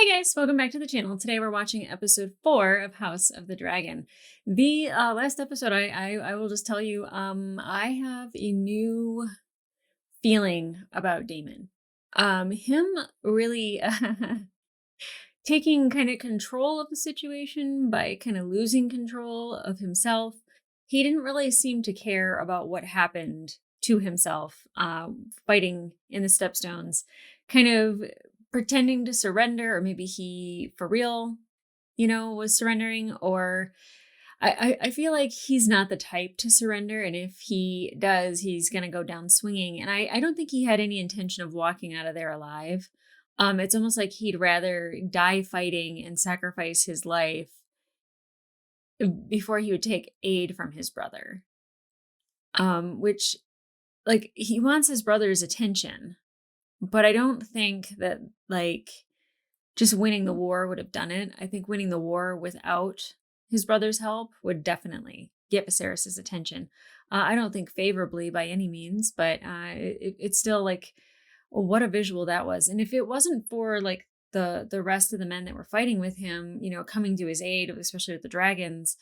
Hey guys, welcome back to the channel. Today we're watching episode 4 of House of the Dragon. The last episode, I will just tell you, I have a new feeling about Daemon. Him really taking kind of control of the situation by kind of losing control of himself. He didn't really seem to care about what happened to himself, fighting in the Stepstones, kind of pretending to surrender, or maybe he for real, was surrendering, or I feel like he's not the type to surrender, and if he does, he's gonna go down swinging. And I don't think he had any intention of walking out of there alive. It's almost like he'd rather die fighting and sacrifice his life before he would take aid from his brother. Which, like, he wants his brother's attention, but I don't think that, like, just winning the war would have done it. I think winning the war without his brother's help would definitely get Viserys's attention. I don't think favorably by any means, but it's still like, what a visual that was. And if it wasn't for like the rest of the men that were fighting with him, coming to his aid, especially with the dragons,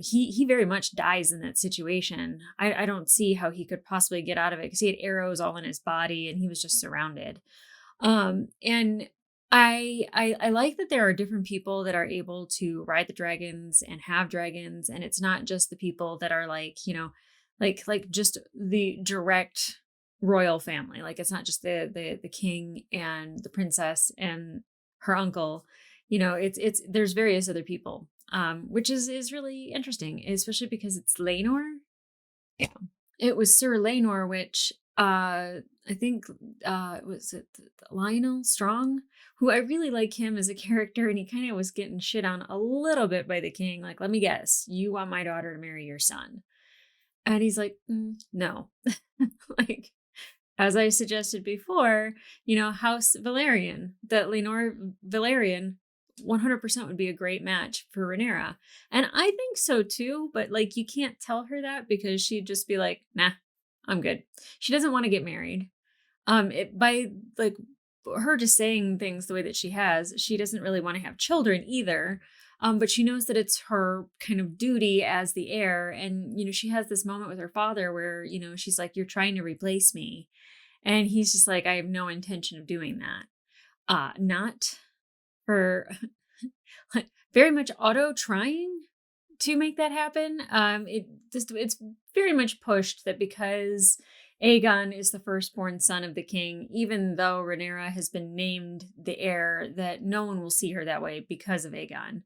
he very much dies in that situation. I don't see how he could possibly get out of it because he had arrows all in his body and he was just surrounded. And I like that there are different people that are able to ride the dragons and have dragons, and it's not just the people that are like, like just the direct royal family. Like, it's not just the king and the princess and her uncle. It's there's various other people, which is really interesting, especially because it's Laenor. Yeah. It was Sir Laenor, which I think was it Lionel Strong, who I really like him as a character, and he kind of was getting shit on a little bit by the king. Like, let me guess, you want my daughter to marry your son? And he's like, no. Like, as I suggested before, House Valerian, that Lenore Valerian 100% would be a great match for Rhaenyra. And I think so too, but like, you can't tell her that because she'd just be like, nah, I'm good. She doesn't want to get married. By like her just saying things the way that she has, she doesn't really want to have children either. But she knows that it's her kind of duty as the heir. And, she has this moment with her father where, she's like, you're trying to replace me. And he's just like, I have no intention of doing that. Not for like, very much Otto trying to make that happen. It's very much pushed that because Aegon is the firstborn son of the king, even though Rhaenyra has been named the heir, that no one will see her that way because of Aegon,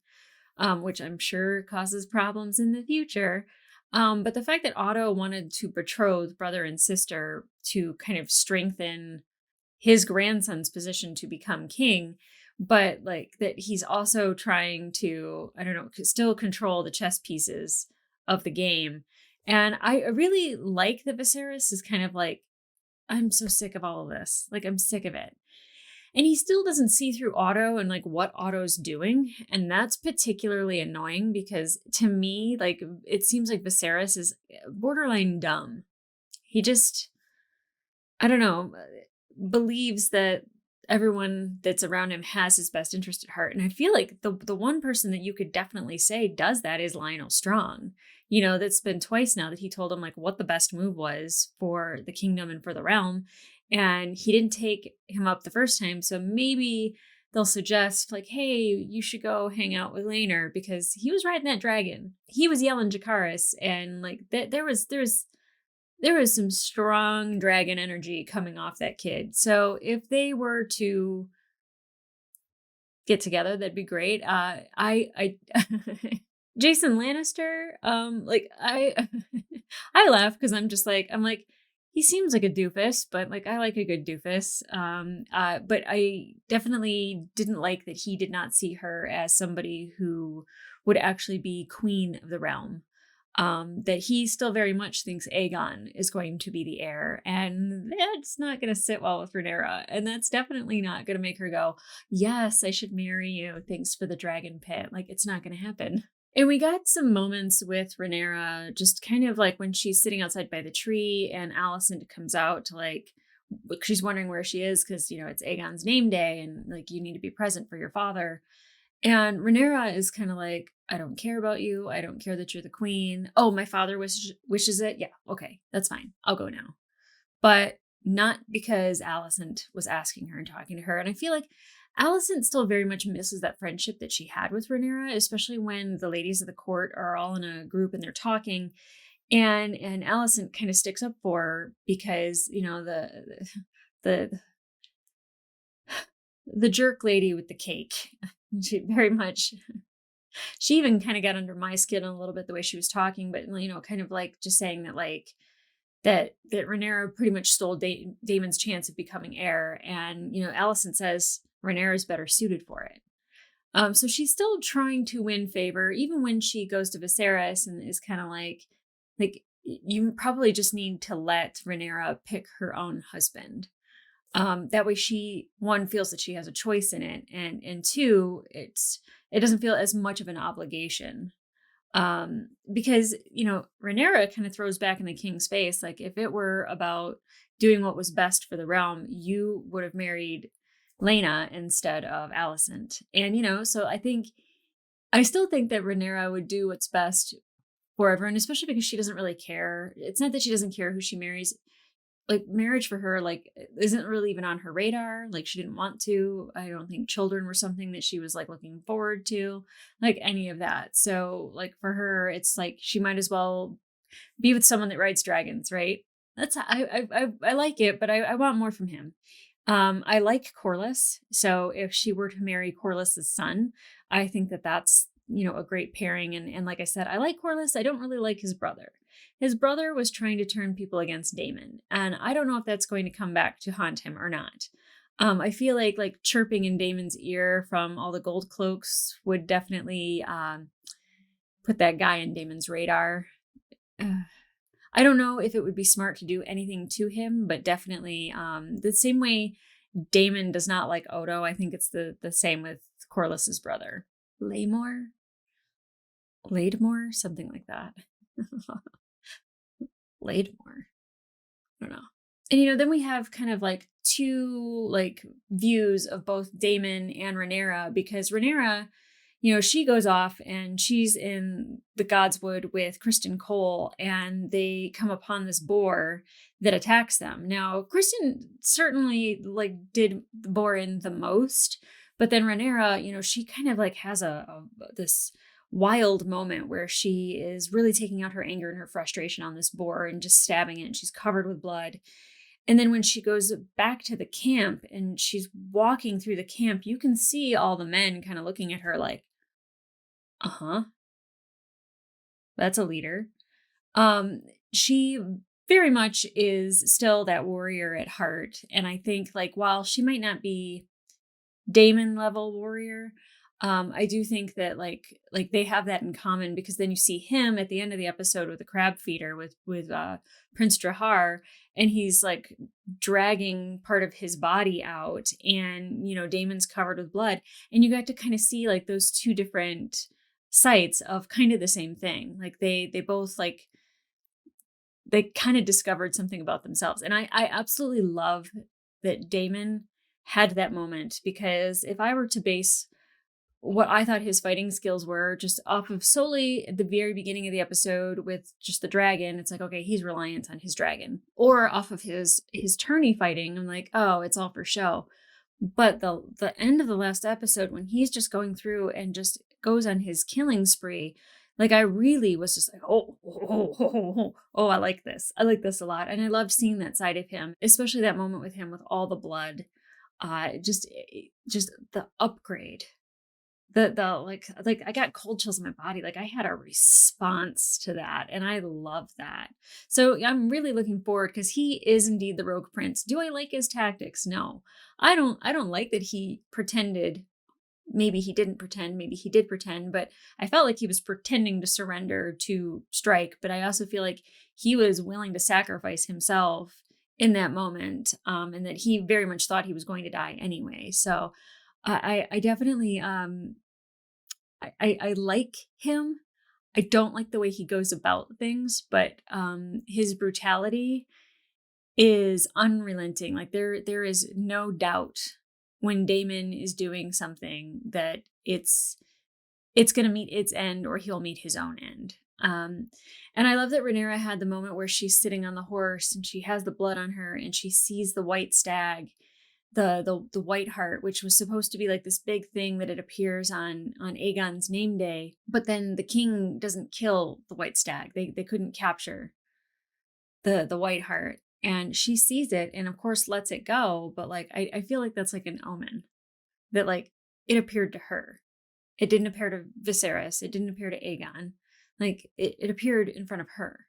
which I'm sure causes problems in the future. But the fact that Otto wanted to betroth brother and sister to kind of strengthen his grandson's position to become king, but like that he's also trying to, I don't know, still control the chess pieces of the game. And I really like that Viserys is kind of like, I'm so sick of all of this. Like, I'm sick of it. And he still doesn't see through Otto and like what Otto's doing. And that's particularly annoying because to me, like, it seems like Viserys is borderline dumb. He just, I don't know, believes that everyone that's around him has his best interest at heart. And I feel like the one person that you could definitely say does that is Lionel Strong. That's been twice now that he told him like what the best move was for the kingdom and for the realm. And he didn't take him up the first time. So maybe they'll suggest like, hey, you should go hang out with Laenor because he was riding that dragon. He was yelling Jacaerys, and like there was some strong dragon energy coming off that kid. So if they were to get together, that'd be great. I Jason Lannister, like I I laugh because I'm like, he seems like a doofus, but like I like a good doofus. But I definitely didn't like that he did not see her as somebody who would actually be queen of the realm. That he still very much thinks Aegon is going to be the heir, and that's not going to sit well with Rhaenyra, and that's definitely not going to make her go, yes, I should marry you, thanks for the dragon pit. Like, it's not going to happen. And we got some moments with Rhaenyra, just kind of like when she's sitting outside by the tree and Alicent comes out to like she's wondering where she is because, it's Aegon's name day and like you need to be present for your father. And Rhaenyra is kind of like, I don't care about you. I don't care that you're the queen. Oh, my father wishes it. Yeah, okay, that's fine. I'll go now. But not because Alicent was asking her and talking to her. And I feel like Alicent still very much misses that friendship that she had with Rhaenyra, especially when the ladies of the court are all in a group and they're talking. And Alicent kind of sticks up for her because, the the jerk lady with the cake. She very much she even kind of got under my skin a little bit the way she was talking, but kind of like just saying that like that Rhaenyra pretty much stole Daemon's chance of becoming heir, and Alicent says Rhaenyra is better suited for it. So she's still trying to win favor, even when she goes to Viserys and is kind of like you probably just need to let Rhaenyra pick her own husband. That way she, one, feels that she has a choice in it, and two, it doesn't feel as much of an obligation. Because Rhaenyra kind of throws back in the king's face, like if it were about doing what was best for the realm, you would have married Lena instead of Alicent. And so I still think that Rhaenyra would do what's best for everyone, especially because she doesn't really care. It's not that she doesn't care who she marries. Like marriage for her, like, isn't really even on her radar. Like she didn't want to. I don't think children were something that she was like looking forward to, like any of that. So like for her, it's like she might as well be with someone that rides dragons, right? I like it, but I want more from him. I like Corlys, so if she were to marry Corlys's son, I think that that's a great pairing. And like I said, I like Corlys. I don't really like his brother. His brother was trying to turn people against Daemon, and I don't know if that's going to come back to haunt him or not. I feel like chirping in Daemon's ear from all the gold cloaks would definitely put that guy in Daemon's radar. I don't know if it would be smart to do anything to him, but definitely the same way Daemon does not like Odo, I think it's the same with Corlys's brother. Laymore? Lademore? Something like that. Lademore. I don't know. And then we have kind of like two like views of both Daemon and Rhaenyra, because Rhaenyra, she goes off and she's in the Godswood with Kristen Cole, and they come upon this boar that attacks them. Now, Kristen certainly like did the boar in the most, but then Rhaenyra, she kind of like has this wild moment where she is really taking out her anger and her frustration on this boar and just stabbing it, and she's covered with blood. And then when she goes back to the camp and she's walking through the camp, you can see all the men kind of looking at her like, uh-huh, that's a leader. She very much is still that warrior at heart. And I think like while she might not be Daemon level warrior, I do think that like they have that in common, because then you see him at the end of the episode with the crab feeder with Prince Drahar, and he's like dragging part of his body out, and Daemon's covered with blood, and you got to kind of see like those two different sites of kind of the same thing. Like they both like they kind of discovered something about themselves, and I absolutely love that Daemon had that moment, because if I were to base what I thought his fighting skills were just off of solely at the very beginning of the episode with just the dragon, it's like, okay, he's reliant on his dragon. Or off of his tourney fighting, I'm like, oh, it's all for show. But the end of the last episode, when he's just going through and just goes on his killing spree, like I really was just like, oh, I like this. I like this a lot. And I loved seeing that side of him, especially that moment with him with all the blood. Just the upgrade. The like I got cold chills in my body. Like I had a response to that, and I love that. So I'm really looking forward, because he is indeed the rogue prince. Do I like his tactics? No. I don't like that he pretended. Maybe he didn't pretend, maybe he did pretend, but I felt like he was pretending to surrender to strike. But I also feel like he was willing to sacrifice himself in that moment, and that he very much thought he was going to die anyway. So I definitely I like him. I don't like the way he goes about things, but his brutality is unrelenting. Like there is no doubt when Daemon is doing something that it's going to meet its end or he'll meet his own end. And I love that Rhaenyra had the moment where she's sitting on the horse and she has the blood on her and she sees the white stag, the white hart, which was supposed to be like this big thing that it appears on Aegon's name day. But then the king doesn't kill the white stag. They couldn't capture the white hart. And she sees it and of course lets it go. But like I feel like that's like an omen that like it appeared to her. It didn't appear to Viserys. It didn't appear to Aegon. Like it appeared in front of her.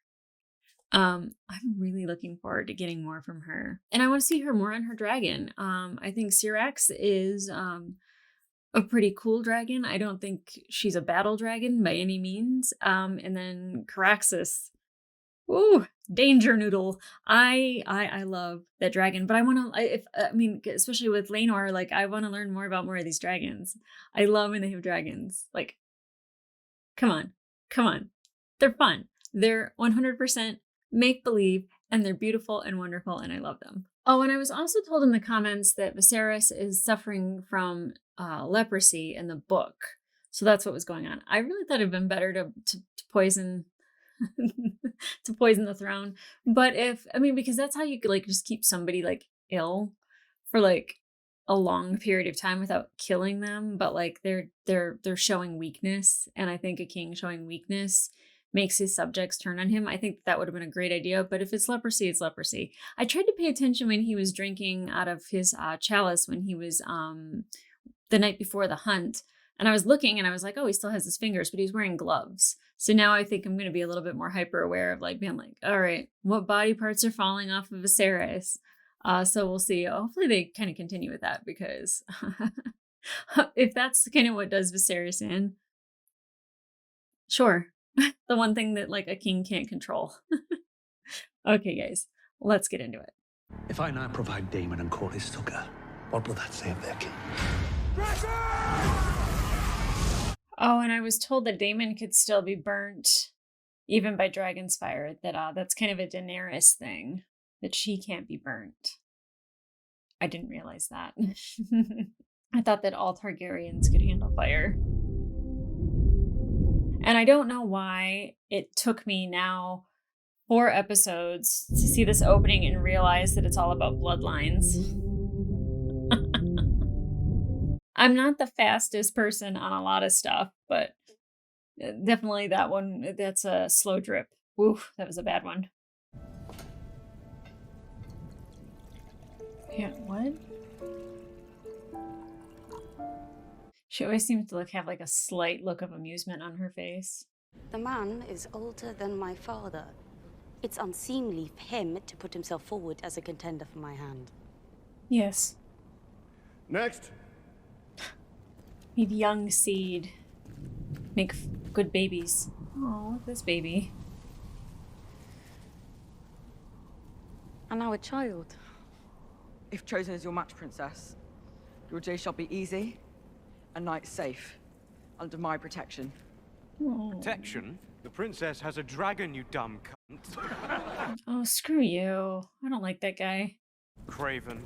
I'm really looking forward to getting more from her. And I want to see her more on her dragon. I think Syrax is a pretty cool dragon. I don't think she's a battle dragon by any means. And then Caraxes. Ooh, danger noodle. I love that dragon, but I want to, especially with Laenor, like I want to learn more about more of these dragons. I love when they have dragons. Like, come on. They're fun. They're 100% make believe and they're beautiful and wonderful and I love them. Oh, and I was also told in the comments that Viserys is suffering from leprosy in the book. So that's what was going on. I really thought it'd been better to poison to poison the throne. But because that's how you could like just keep somebody like ill for like a long period of time without killing them. But like they're showing weakness. And I think a king showing weakness makes his subjects turn on him. I think that would have been a great idea. But if it's leprosy, it's leprosy. I tried to pay attention when he was drinking out of his chalice when he was the night before the hunt. And I was looking and I was like, oh, he still has his fingers, but he's wearing gloves. So now I think I'm going to be a little bit more hyper aware of like being like, all right, what body parts are falling off of Viserys? So we'll see. Hopefully they kind of continue with that because if that's kind of what does Viserys in, sure. The one thing that like a king can't control. Okay, guys, let's get into it. If I now provide Daemon and Corlys succor, what will that say of their king? Oh, and I was told that Daemon could still be burnt even by dragon's fire. That's kind of a Daenerys thing, that she can't be burnt. I didn't realize that. I thought that all Targaryens could handle fire. And I don't know why it took me now 4 episodes to see this opening and realize that it's all about bloodlines. I'm not the fastest person on a lot of stuff, but definitely that one, that's a slow drip. Oof, that was a bad one. Yeah, what? She always seems to have like a slight look of amusement on her face. The man is older than my father. It's unseemly for him to put himself forward as a contender for my hand. Yes. Next. Need young seed. Make good babies. Oh, look at this baby. And now a child. If chosen as your match, princess, your day shall be easy, and night safe, under my protection. Oh. Protection? The princess has a dragon, you dumb cunt. Oh, screw you. I don't like that guy. Craven.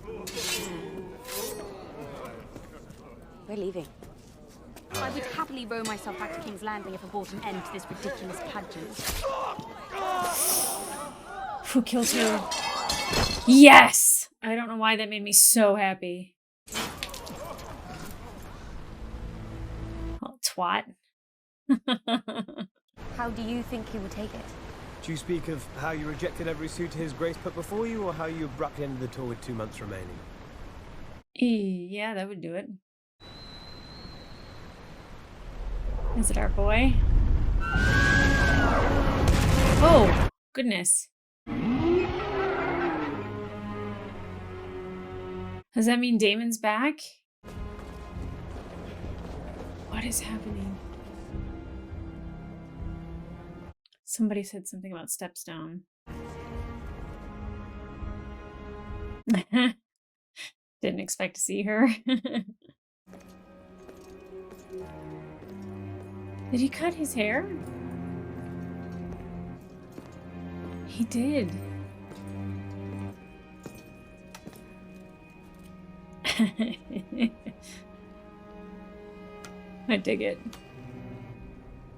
We're leaving. I would happily row myself back to King's Landing if it brought an end to this ridiculous pageant. Who kills who? Yes! I don't know why that made me so happy. Oh, twat. How do you think he would take it? Do you speak of how you rejected every suit his grace put before you, or how you abruptly ended the tour with 2 months remaining? Yeah, that would do it. Is it our boy? Oh, goodness. Does that mean Daemon's back? What is happening? Somebody said something about Stepstone. Didn't expect to see her. Did he cut his hair? He did. I dig it.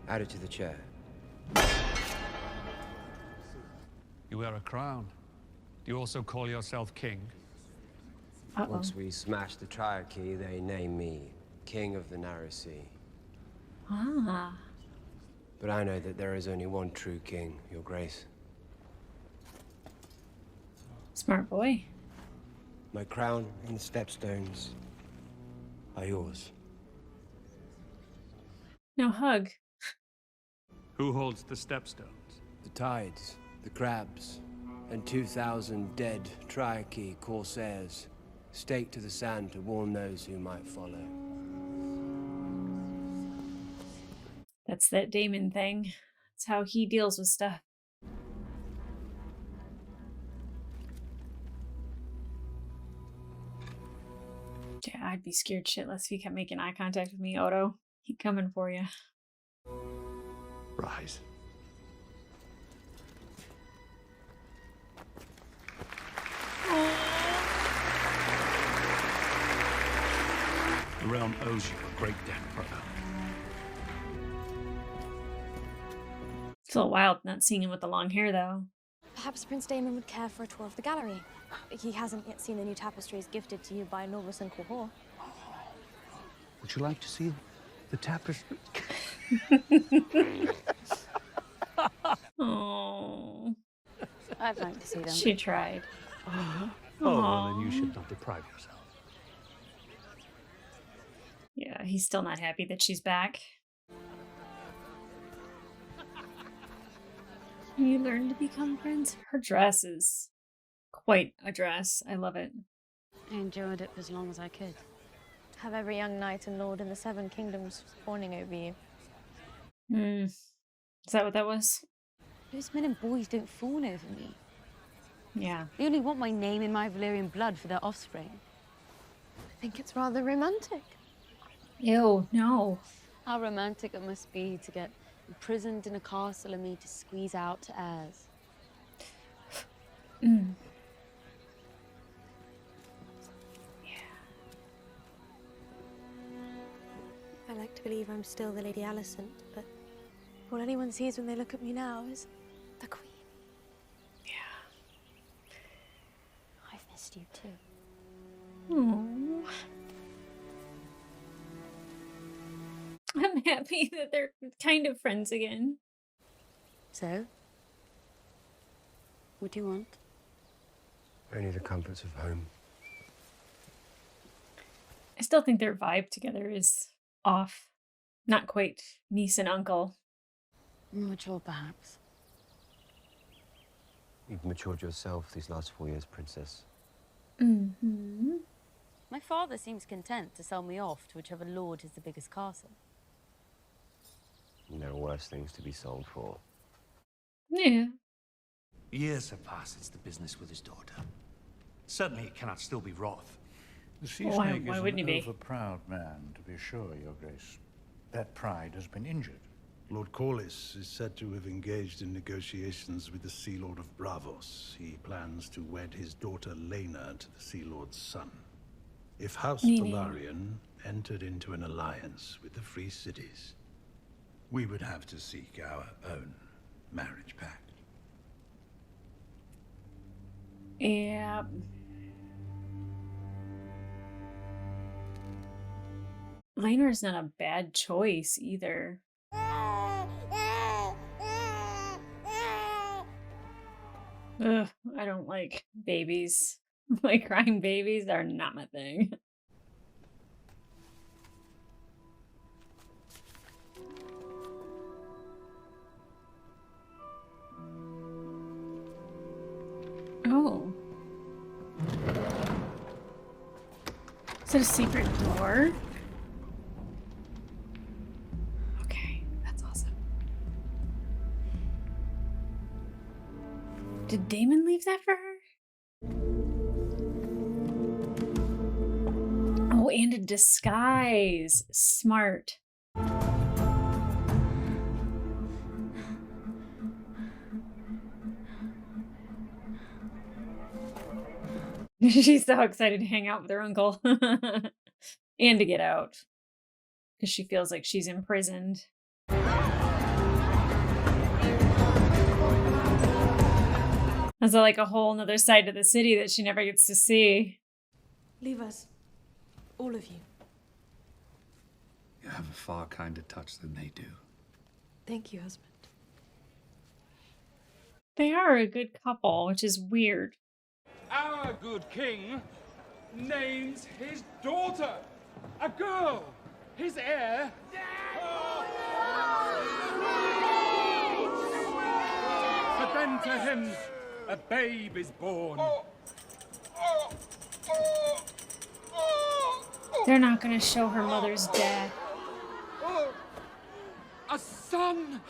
Add it to the chair. You wear a crown. Do you also call yourself king? Uh-oh. Once we smash the Triarchy, they name me King of the Narrow Sea. Ah. But I know that there is only one true king, Your Grace. Smart boy. My crown and the stepstones are yours. No hug. Who holds the stepstones? The tides, the crabs, and 2,000 dead Triarchy corsairs staked to the sand to warn those who might follow. That's that Daemon thing. That's how he deals with stuff. Yeah, I'd be scared shitless if he kept making eye contact with me, Odo. He coming for you. Rise. The realm owes you a great debt, brother. It's a little wild not seeing him with the long hair, though. Perhaps Prince Daemon would care for a tour of the gallery. He hasn't yet seen the new tapestries gifted to you by Norbus and Quahor. Would you like to see the tapestry? Oh, I'd like to see them. she tried. Oh, well, then you Aw. should not deprive yourself. Yeah, he's still not happy that she's back. You learn to become friends. Her dress is quite a dress. I love it. I enjoyed it for as long as I could. Have every young knight and lord in the Seven Kingdoms fawning over you. Is that what that was? Those men and boys don't fawn over me. Yeah. They only want my name in my Valyrian blood for their offspring. I think it's rather romantic. Ew, no. How romantic it must be to get imprisoned in a castle and me to squeeze out to heirs. I like to believe I'm still the Lady Alicent, but all anyone sees when they look at me now is the Queen. I've missed you too. Aww. I'm happy that they're kind of friends again. So? What do you want? Only the comforts of home. I still think their vibe together is off. Not quite niece and uncle. Mature, perhaps. You've matured yourself these last 4 years, Princess. Mm-hmm. My father seems content to sell me off to whichever lord has the biggest castle. There are worse things to be sold for. Yeah. Years have passed since the business with his daughter. Certainly it cannot still be Roth. The sea Why- snake why is wouldn't an he be? overproud man, to be sure, Your Grace. That pride has been injured. Lord Corlys is said to have engaged in negotiations with the Sea Lord of Bravos. He plans to wed his daughter Lena to the Sea Lord's son. If House Meaning? Velaryon entered into an alliance with the Free Cities, we would have to seek our own marriage pact. Yeah. Laenor's not a bad choice either. Ugh, I don't like babies. Like crying babies are not my thing. Oh. Is it a secret door? Okay, that's awesome. Did Daemon leave that for her? Oh, and a disguise. Smart. She's so excited to hang out with her uncle and to get out because she feels like she's imprisoned. There's like a whole nother side to the city that she never gets to see. Leave us. All of you. You have a far kinder touch than they do. Thank you, husband. They are a good couple, which is weird. Our good king names his daughter a girl, his heir. But then to him, a babe is born. They're not going to show her mother's death. A son!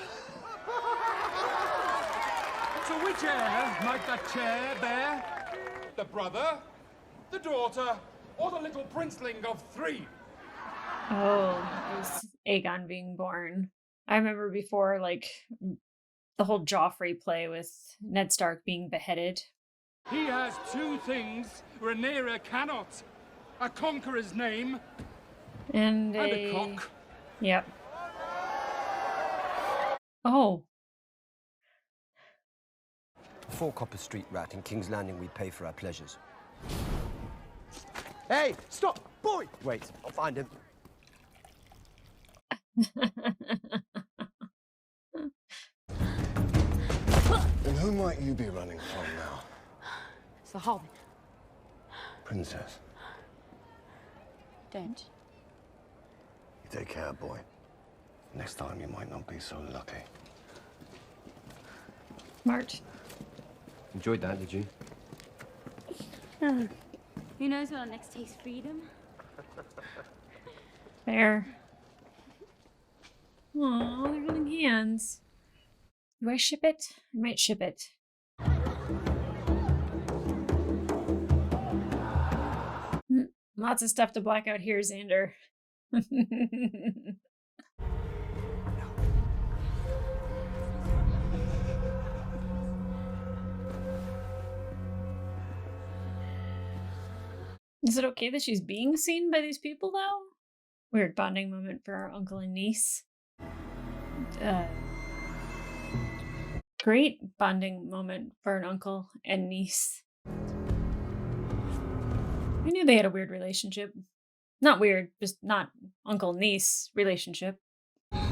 So which heir might that chair bear? The brother, the daughter, or the little princeling of 3? Oh, it was Aegon being born. I remember before, like, the whole Joffrey play with Ned Stark being beheaded. He has 2 things Rhaenyra cannot. A conqueror's name And a cock. Yep. Oh. 4 copper street rat in King's Landing we pay for our pleasures. Hey, stop! Boy! Wait, I'll find him. And who might you be running from now? It's the Hobbit. Princess. Don't. You take care, boy. Next time you might not be so lucky. Smart. Enjoyed that, did you? Who knows when our next taste freedom? Fair. Aw, they're holding hands. Do I ship it? I might ship it. Lots of stuff to black out here, Xander. Is it okay that she's being seen by these people, though? Weird bonding moment for our uncle and niece. Great bonding moment for an uncle and niece. I knew they had a weird relationship. Not weird, just not uncle-niece relationship. I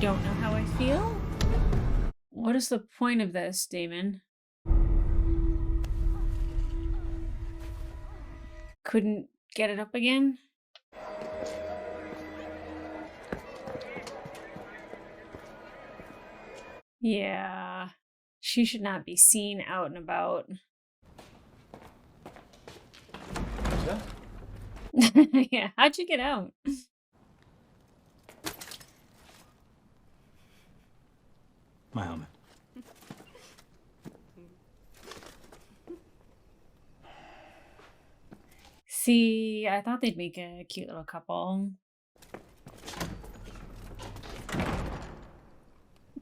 don't know how I feel. What is the point of this, Daemon? Couldn't get it up again? Yeah. She should not be seen out and about. Yeah, how'd you get out? My helmet. See, I thought they'd make a cute little couple.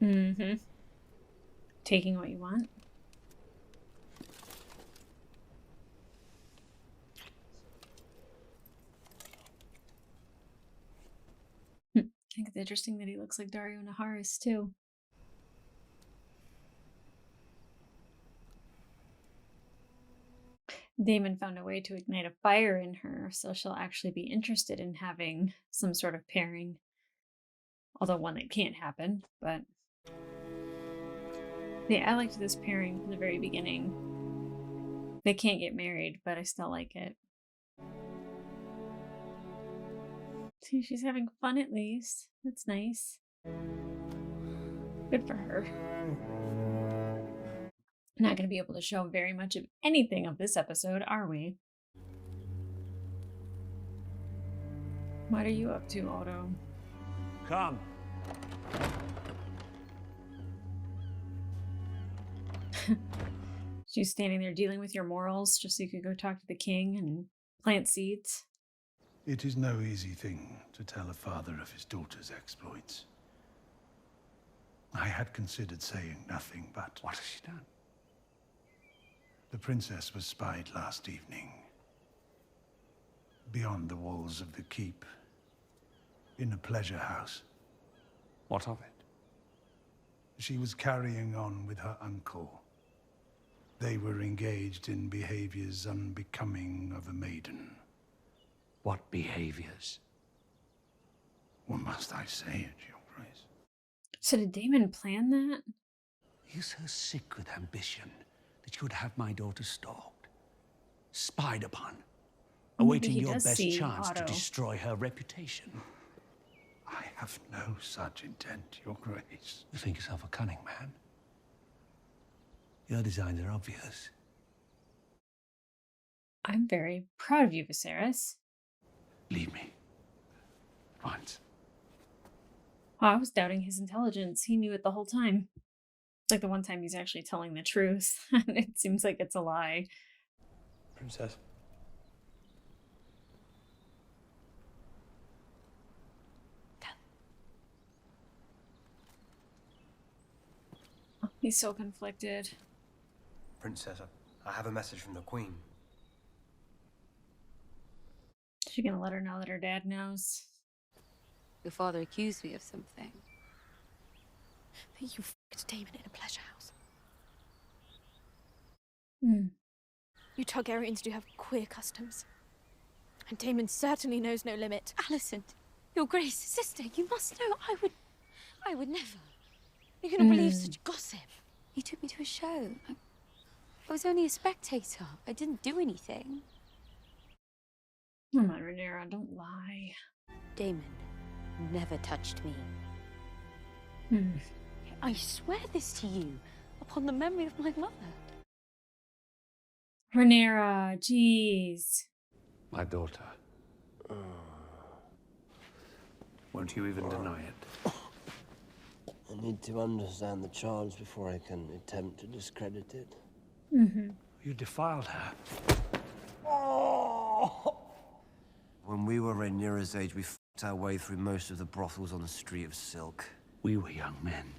Mm-hmm. Taking what you want. I think it's interesting that he looks like Dario Naharis, too. Daemon found a way to ignite a fire in her, so she'll actually be interested in having some sort of pairing. Although one that can't happen, but... Yeah, I liked this pairing from the very beginning. They can't get married, but I still like it. See, she's having fun at least. That's nice. Good for her. Not going to be able to show very much of anything of this episode, are we? What are you up to, Otto? Come. She's standing there dealing with your morals just so you could go talk to the king and plant seeds. It is no easy thing to tell a father of his daughter's exploits. I had considered saying nothing, but... What has she done? The princess was spied last evening. Beyond the walls of the keep. In a pleasure house. What of it? She was carrying on with her uncle. They were engaged in behaviors unbecoming of a maiden. What behaviors? What must I say it, Your Grace? So did Daemon plan that? Are you so sick with ambition that you would have my daughter stalked, spied upon, awaiting your best chance to destroy her reputation? I have no such intent, Your Grace. You think yourself a cunning man? Your designs are obvious. I'm very proud of you, Viserys. Leave me. Once. Oh, I was doubting his intelligence. He knew it the whole time. Like the one time he's actually telling the truth. And it seems like it's a lie. Princess. He's so conflicted. Princess, I have a message from the Queen. Is she gonna let her know that her dad knows? Your father accused me of something. That you f***ed Daemon in a pleasure house. Hmm. You Targaryens do have queer customs. And Daemon certainly knows no limit. Alicent, Your Grace, sister, you must know I would never. You couldn't believe such gossip. He took me to a show. I was only a spectator. I didn't do anything. Come on, Rhaenyra, don't lie. Daemon never touched me. I swear this to you, upon the memory of my mother. Rhaenyra, jeez. My daughter. Won't you even deny it? I need to understand the charge before I can attempt to discredit it. You defiled her. When we were Rhaenyra's age, we f***ed our way through most of the brothels on the Street of Silk. We were young men.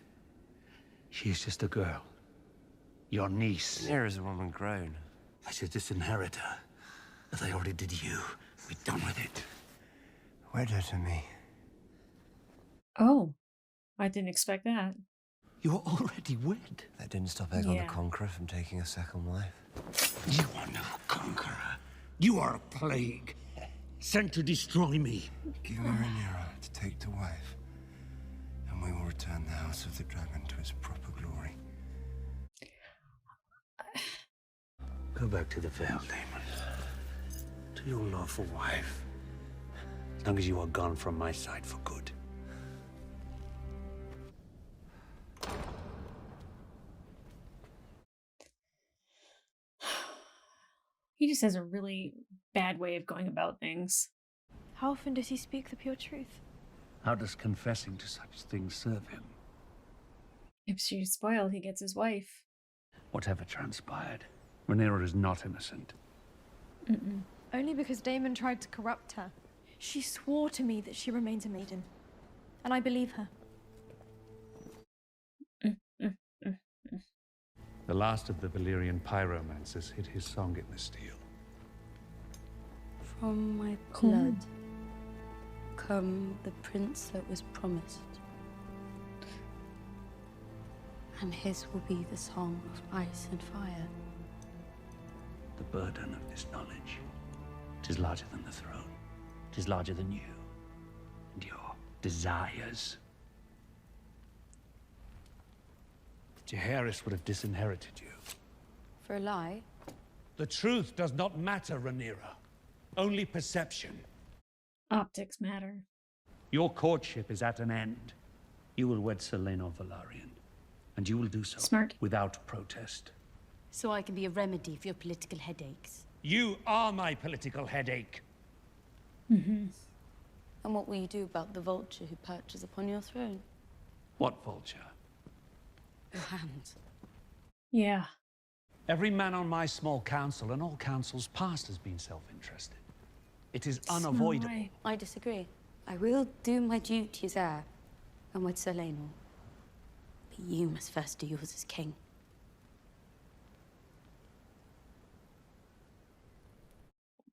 She is just a girl. Your niece. Rhaenyra's a woman grown. I should disinherit her. As I already did you. We're done with it. Wed her to me. Oh, I didn't expect that. You're already wed. That didn't stop Aegon the Conqueror from taking a second wife. You are no conqueror. You are a plague. Sent to destroy me. Give me Rhaenyra to take to wife, and we will return the House of the Dragon to its proper glory. Go back to the Vale, Daemon. To your lawful wife. As long as you are gone from my side for good. He just has a really bad way of going about things. How often does he speak the pure truth? How does confessing to such things serve him? If she's spoiled, he gets his wife. Whatever transpired, Rhaenyra is not innocent. Only because Daemon tried to corrupt her. She swore to me that she remains a maiden. And I believe her. The last of the Valyrian pyromancers hid his song in the steel. From my blood come the prince that was promised. And his will be the song of ice and fire. The burden of this knowledge, it is larger than the throne. It is larger than you and your desires. Jaehaerys would have disinherited you. For a lie? The truth does not matter, Rhaenyra. Only perception. Optics matter. Your courtship is at an end. You will wed Selena Velaryon. And you will do so without protest. So I can be a remedy for your political headaches. You are my political headache. And what will you do about the vulture who perches upon your throne? What vulture? Your hand. Yeah. Every man on my small council and all councils past has been self-interested. It is unavoidable. I disagree. I will do my duty as heir and wed Sir Laenor. But you must first do yours as king.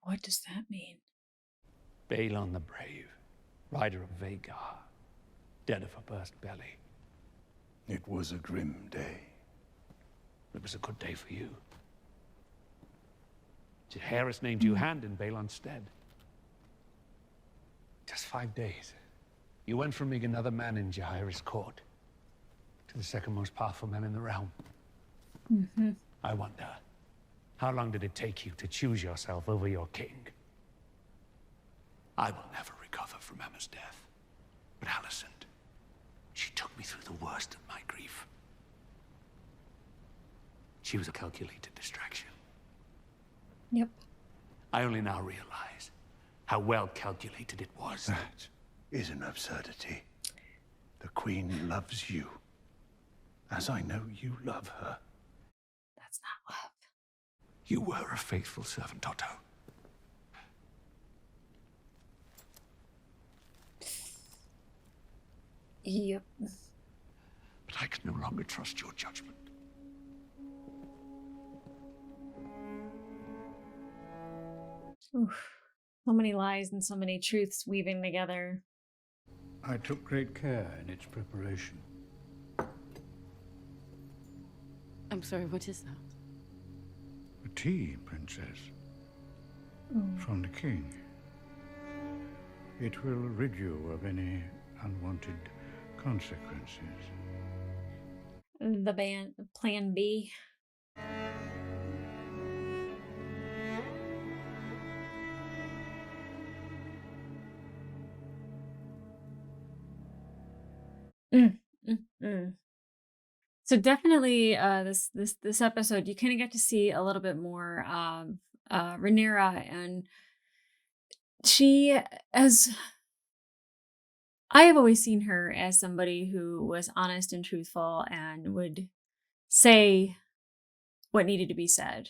What does that mean? Balon the Brave, rider of Vagar, dead of a burst belly. It was a grim day. It was a good day for you. Jaehaerys named you hand in Balon's stead. Just 5 days. You went from being another man in Jaehaerys' court to the second most powerful man in the realm. Mm-hmm. I wonder, how long did it take you to choose yourself over your king? I will never recover from Emma's death. But Alicent, she took me through the worst of my grief. She was a calculated distraction. Yep. I only now realize how well calculated it was. That is an absurdity. The Queen loves you, as I know you love her. That's not love. You were a faithful servant, Otto. Yep. But I can no longer trust your judgment. Oof. So many lies and so many truths weaving together. I took great care in its preparation. I'm sorry, what is that? A tea, Princess. From the King. It will rid you of any unwanted consequences. The plan B. So definitely, this episode, you kind of get to see a little bit more of Rhaenyra, and she, as I have always seen her as somebody who was honest and truthful and would say what needed to be said.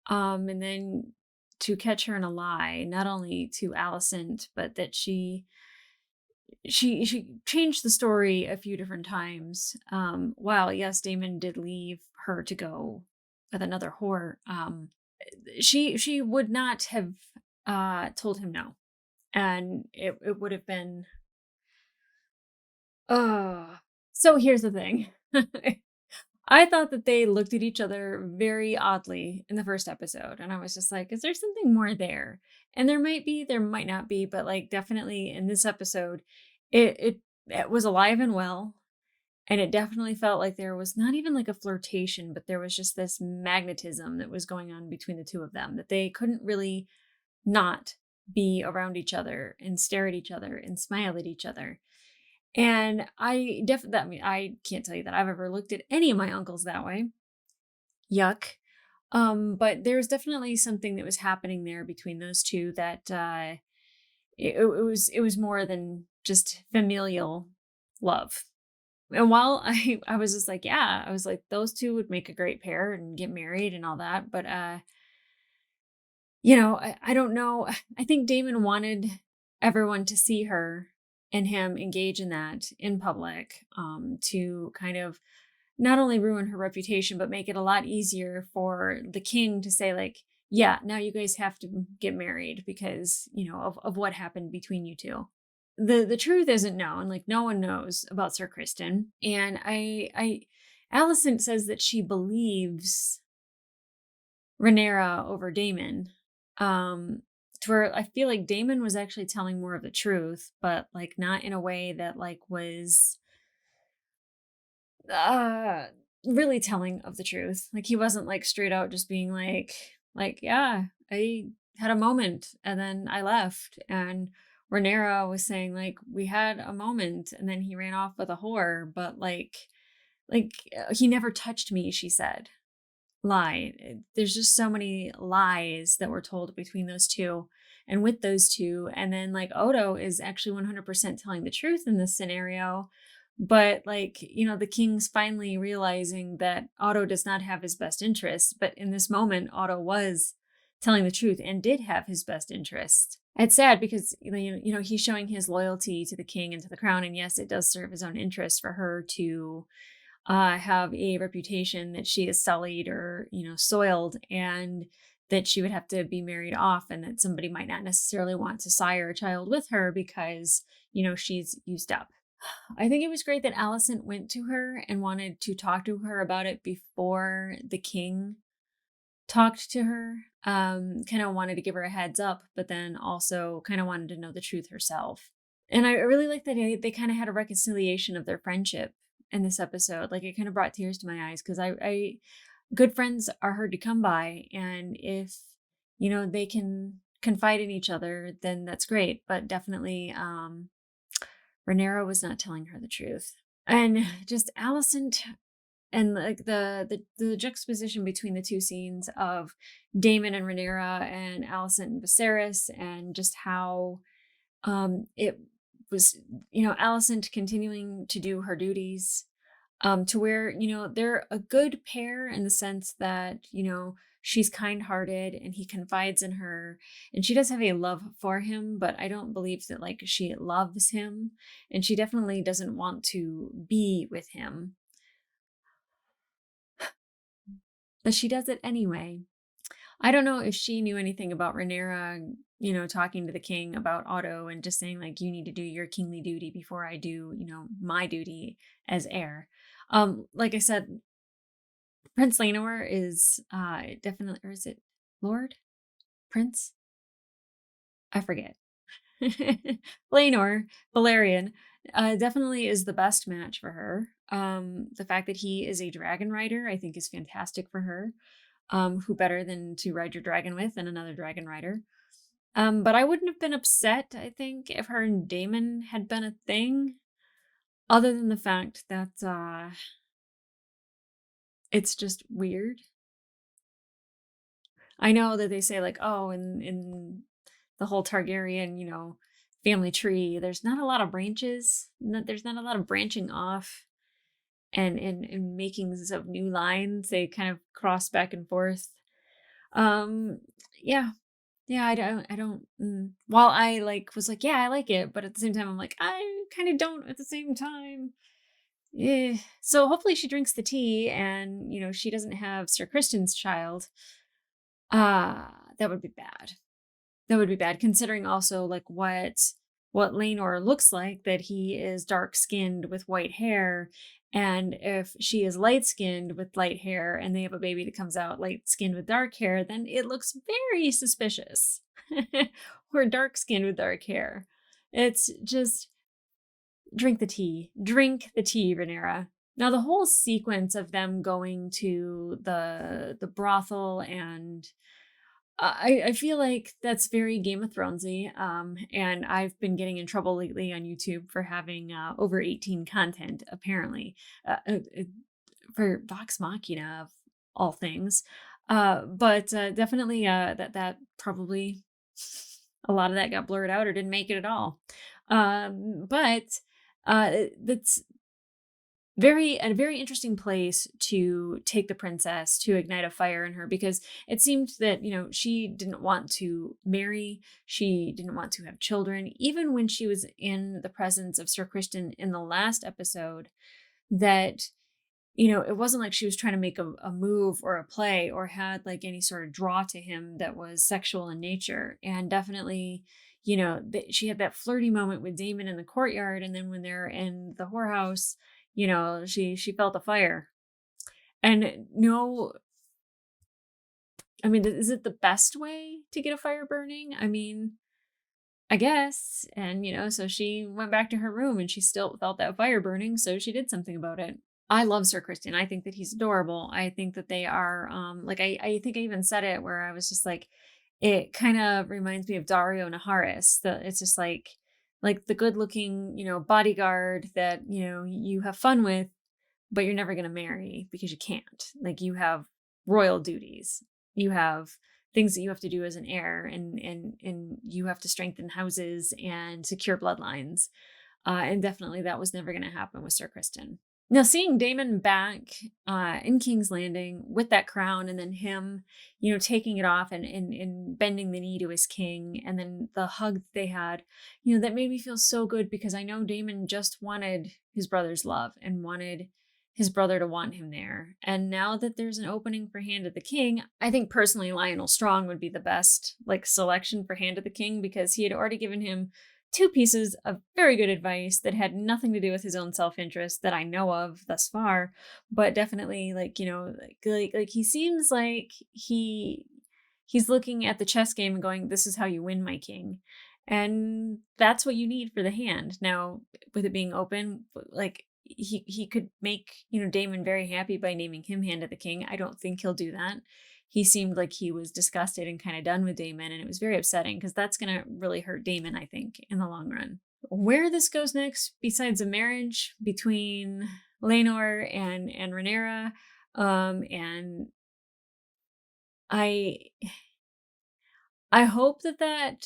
And then to catch her in a lie, not only to Alicent, but that she changed the story a few different times. While yes, Daemon did leave her to go with another whore, she would not have told him no, and it would have been. So here's the thing. I thought that they looked at each other very oddly in the first episode, and I was just like, is there something more there? And there might be, there might not be, but like definitely in this episode, it was alive and well, and it definitely felt like there was not even like a flirtation, but there was just this magnetism that was going on between the two of them, that they couldn't really not be around each other and stare at each other and smile at each other. And I mean, I can't tell you that I've ever looked at any of my uncles that way. Yuck. But there's definitely something that was happening there between those two that it was more than just familial love. And while I was just like, yeah, I was like, those two would make a great pair and get married and all that. But I don't know. I think Daemon wanted everyone to see her and him engage in that in public, to kind of not only ruin her reputation, but make it a lot easier for the king to say like, yeah, now you guys have to get married because, of what happened between you two. The truth isn't known, like no one knows about Sir Criston. And Alicent says that she believes Rhaenyra over Daemon. To where I feel like Daemon was actually telling more of the truth, but like not in a way that like was really telling of the truth. Like he wasn't like straight out just being like, yeah, I had a moment and then I left. And Rhaenyra was saying like, we had a moment and then he ran off with a whore, but like he never touched me, she said. Lie. There's just so many lies that were told between those two and with those two. And then like Odo is actually 100% telling the truth in this scenario. But like, the king's finally realizing that Otto does not have his best interests. But in this moment, Otto was telling the truth and did have his best interest. It's sad because, he's showing his loyalty to the king and to the crown. And yes, it does serve his own interest for her to have a reputation that she is sullied or, soiled. And that she would have to be married off and that somebody might not necessarily want to sire a child with her because, she's used up. I think it was great that Alicent went to her and wanted to talk to her about it before the king talked to her. Kind of wanted to give her a heads up, but then also kind of wanted to know the truth herself. And I really like that they kind of had a reconciliation of their friendship in this episode. Like, it kind of brought tears to my eyes because I good friends are hard to come by, and if they can confide in each other, then that's great. But definitely, Rhaenyra was not telling her the truth, and just Alicent. And like the juxtaposition between the two scenes of Daemon and Rhaenyra and Alicent and Viserys, and just how it was, Alicent continuing to do her duties, to where, they're a good pair in the sense that, she's kind-hearted and he confides in her, and she does have a love for him, but I don't believe that like she loves him, and she definitely doesn't want to be with him. But she does it anyway. I don't know if she knew anything about Rhaenyra, talking to the king about Otto and just saying like, you need to do your kingly duty before I do, my duty as heir. Like I said, Prince Laenor is definitely, or is it Lord? Prince? I forget. Laenor, Valerian, definitely is the best match for her. The fact that he is a dragon rider, I think, is fantastic for her. Who better than to ride your dragon with than another dragon rider? But I wouldn't have been upset, I think, if her and Daemon had been a thing, other than the fact that it's just weird. I know that they say like, oh, in the whole Targaryen, family tree, there's not a lot of branches. There's not a lot of branching off and makings of new lines. They kind of cross back and forth. Yeah. Yeah, I don't, while I was like, yeah, I like it, but at the same time, I'm like, I kind of don't at the same time. Yeah. So hopefully she drinks the tea and, she doesn't have Sir Criston's child. That would be bad. That would be bad, considering also like what Laenor looks like, that he is dark skinned with white hair. And if she is light skinned with light hair and they have a baby that comes out light skinned with dark hair, then it looks very suspicious. Or dark skinned with dark hair. It's just drink the tea, Rhaenyra. Now the whole sequence of them going to the brothel, and I feel like that's very Game of Thronesy, and I've been getting in trouble lately on YouTube for having over 18 content, apparently, for Vox Machina of all things. But definitely that probably a lot of that got blurred out or didn't make it at all. But that's a very interesting place to take the princess, to ignite a fire in her, because it seemed that, she didn't want to marry. She didn't want to have children, even when she was in the presence of Sir Criston in the last episode, that, it wasn't like she was trying to make a move or a play or had like any sort of draw to him that was sexual in nature. And definitely, she had that flirty moment with Daemon in the courtyard. And then when they're in the whorehouse, she felt the fire. And no, I mean, is it the best way to get a fire burning? I mean, I guess. And, so she went back to her room and she still felt that fire burning. So she did something about it. I love Sir Criston. I think that he's adorable. I think that they are, I think I even said it where I was just like, it kind of reminds me of Dario Naharis. It's just like the good looking, bodyguard that, you have fun with, but you're never going to marry because you can't. Like, you have royal duties. You have things that you have to do as an heir, and you have to strengthen houses and secure bloodlines. And definitely that was never going to happen with Sir Criston. Now, seeing Daemon back in King's Landing with that crown, and then him, taking it off and bending the knee to his king, and then the hug that they had, that made me feel so good, because I know Daemon just wanted his brother's love and wanted his brother to want him there. And now that there's an opening for Hand of the King, I think personally Lionel Strong would be the best like selection for Hand of the King, because he had already given him 2 pieces of very good advice that had nothing to do with his own self-interest that I know of thus far, but definitely like, you know, like he seems like he's looking at the chess game and going, this is how you win, my king. And that's what you need for the hand. Now, with it being open, like he could make, you know, Daemon very happy by naming him Hand of the King. I don't think he'll do that. He seemed like he was disgusted and kind of done with Daemon, and it was very upsetting because that's going to really hurt Daemon, I think, in the long run. Where this goes next, besides a marriage between Laenor and Rhaenyra, and I hope that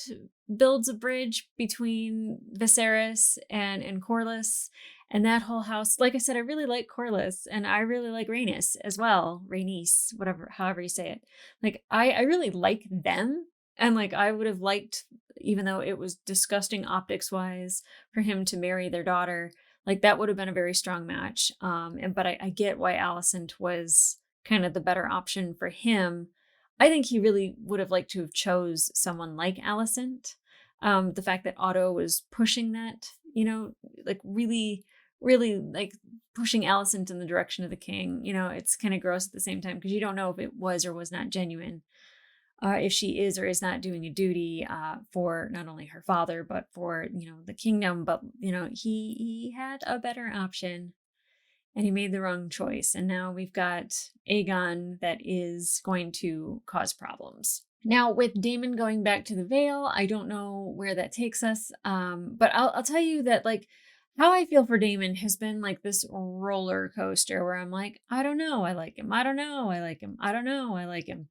builds a bridge between Viserys and Corlys and that whole house. Like I said, I really like Corlys, and I really like Rhaenys as well. Rhaenys, whatever, however you say it. Like, I really like them. And like, I would have liked, even though it was disgusting optics wise, for him to marry their daughter. Like, that would have been a very strong match. But I get why Alicent was kind of the better option for him. I think he really would have liked to have chose someone like Alicent. The fact that Otto was pushing that, you know, like really like pushing Alicent in the direction of the king, you know, it's kind of gross at the same time because you don't know if it was or was not genuine. If she is or is not doing a duty for not only her father, but for, you know, the kingdom. But, you know, he had a better option. And he made the wrong choice. And now we've got Aegon that is going to cause problems. Now, with Daemon going back to the Vale, I don't know where that takes us. But I'll tell you that, like, how I feel for Daemon has been like this roller coaster where I'm like, I don't know, I like him. I don't know, I like him. I don't know, I like him.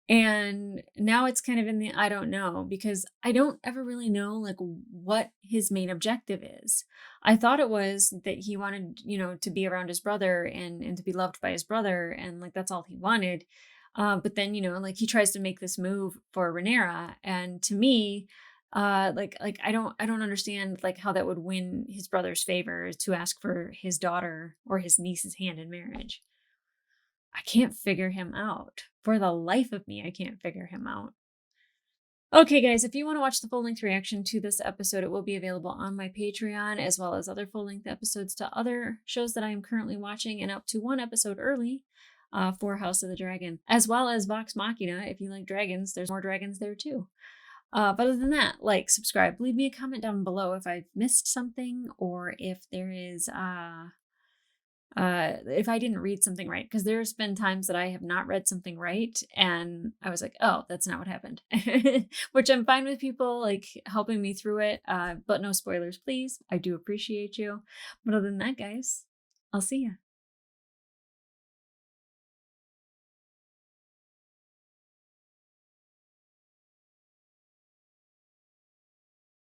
And now it's kind of in the I don't know, because I don't ever really know like what his main objective is. I thought it was that he wanted, you know, to be around his brother and to be loved by his brother, and like that's all he wanted. But then, you know, like he tries to make this move for Rhaenyra, and to me, like I don't understand like how that would win his brother's favor to ask for his daughter or his niece's hand in marriage. I can't figure him out. For the life of me, I can't figure him out. Okay, guys, if you want to watch the full-length reaction to this episode, it will be available on my Patreon, as well as other full-length episodes to other shows that I am currently watching, and up to 1 episode early for House of the Dragon, as well as Vox Machina. If you like dragons, there's more dragons there too. But other than that, like, subscribe, leave me a comment down below if I've missed something, or if there is if I didn't read something right, because there's been times that I have not read something right and I was like, oh, that's not what happened. Which I'm fine with people like helping me through it, but no spoilers, please. I do appreciate you. But other than that, guys, I'll see ya.